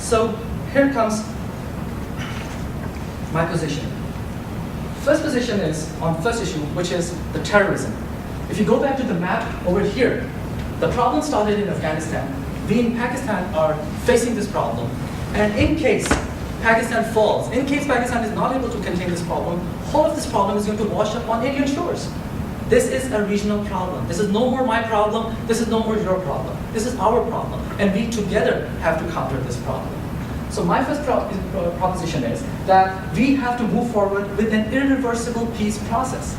So here comes my position. First position is on first issue, which is the terrorism. If you go back to the map over here, the problem started in Afghanistan. We in Pakistan are facing this problem. And in case Pakistan falls, in case Pakistan is not able to contain this problem, whole of this problem is going to wash up on Indian shores. This is a regional problem. This is no more my problem. This is no more your problem. This is our problem. And we together have to counter this problem. So my first proposition is that we have to move forward with an irreversible peace process.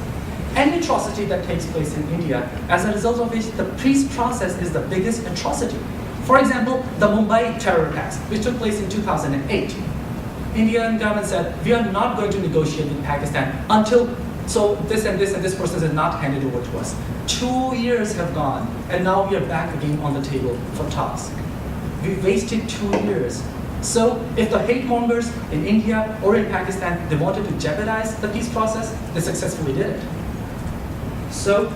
Any atrocity that takes place in India, as a result of which the peace process is the biggest atrocity. For example, the Mumbai terror attacks, which took place in 2008. Indian government said, we are not going to negotiate with Pakistan until this and this process is not handed over to us. 2 years have gone, and now we are back again on the table for talks. We wasted 2 years. So if the hate mongers in India or in Pakistan, they wanted to jeopardize the peace process, they successfully did it. So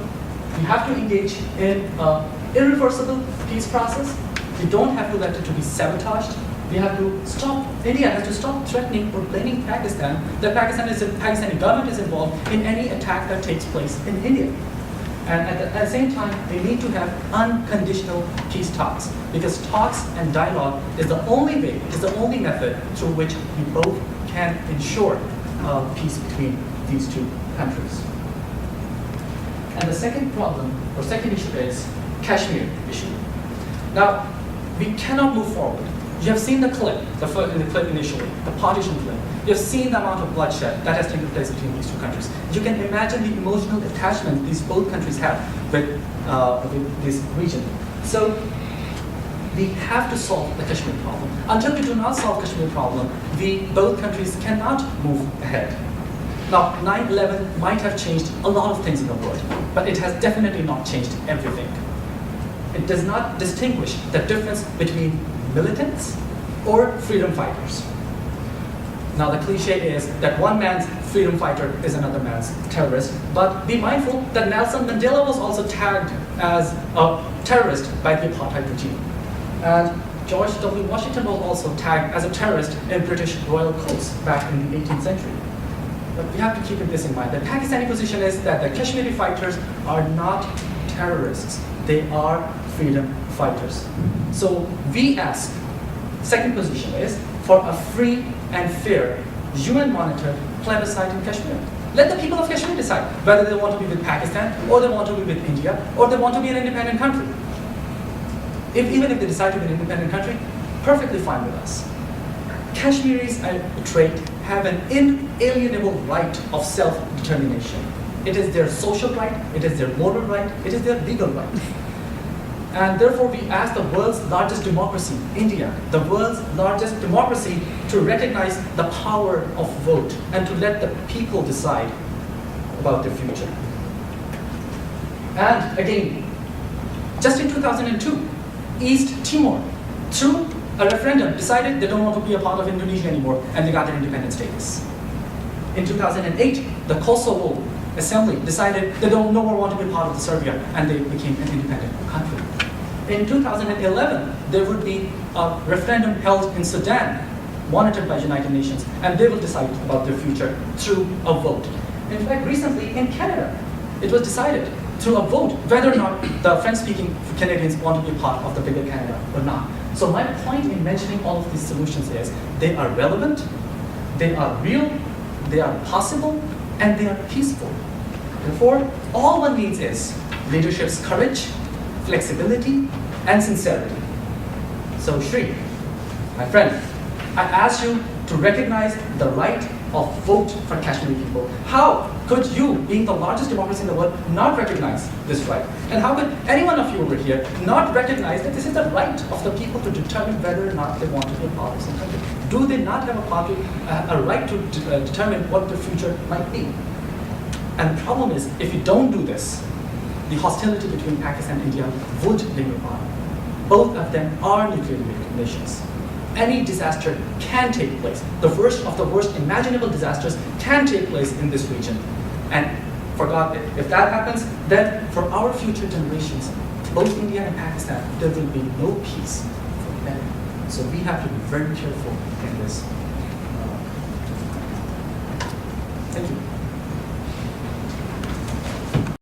we have to engage in an irreversible peace process. We don't have to let it to be sabotaged. We have to stop, India has to stop threatening or blaming Pakistan that Pakistani government is involved in any attack that takes place in India. And at the same time, we need to have unconditional peace talks, because talks and dialogue is the only way, is the only method through which we both can ensure peace between these two countries. And the second problem, or second issue, is Kashmir issue. Now, we cannot move forward. You have seen the clip, the clip initially, the partition clip. You have seen the amount of bloodshed that has taken place between these two countries. You can imagine the emotional attachment these both countries have with this region. So we have to solve the Kashmir problem. Until we do not solve Kashmir problem, both countries cannot move ahead. Now, 9/11 might have changed a lot of things in the world, but it has definitely not changed everything. It does not distinguish the difference between militants or freedom fighters. Now the cliche is that one man's freedom fighter is another man's terrorist, but be mindful that Nelson Mandela was also tagged as a terrorist by the apartheid regime. And George W. Washington was also tagged as a terrorist in British royal courts back in the 18th century. But we have to keep this in mind. The Pakistani position is that the Kashmiri fighters are not terrorists. They are freedom fighters. So we ask, second position is for a free and fair UN-monitored plebiscite in Kashmir. Let the people of Kashmir decide whether they want to be with Pakistan, or they want to be with India, or they want to be an independent country. Even if they decide to be an independent country, perfectly fine with us. Kashmiris, I reiterate, have an inalienable right of self-determination. It is their social right, it is their moral right, it is their legal right. And therefore we ask the world's largest democracy, India, the world's largest democracy, to recognize the power of vote and to let the people decide about their future. And again, just in 2002, East Timor, through a referendum, decided they don't want to be a part of Indonesia anymore, and they got their independent status. In 2008, the Kosovo Assembly decided they don't no more want to be part of Serbia, and they became an independent country. In 2011, there would be a referendum held in Sudan, monitored by United Nations, and they will decide about their future through a vote. In fact, recently in Canada, it was decided through a vote whether or not the French-speaking Canadians want to be part of the bigger Canada or not. So my point in mentioning all of these solutions is they are relevant, they are real, they are possible, and they are peaceful. Therefore, all one needs is leadership's courage, flexibility, and sincerity. So Sree, my friend, I ask you to recognize the right of vote for Kashmiri people. How could you, being the largest democracy in the world, not recognize this right? And how could any one of you over here not recognize that this is the right of the people to determine whether or not they want to be a part of some country? Do they not have a right to determine what the future might be? And the problem is, if you don't do this, the hostility between Pakistan and India would linger on. Both of them are nuclear nations. Any disaster can take place. The worst of the worst imaginable disasters can take place in this region. And for God, if that happens, then for our future generations, both India and Pakistan, there will be no peace for them. So we have to be very careful in this. Thank you.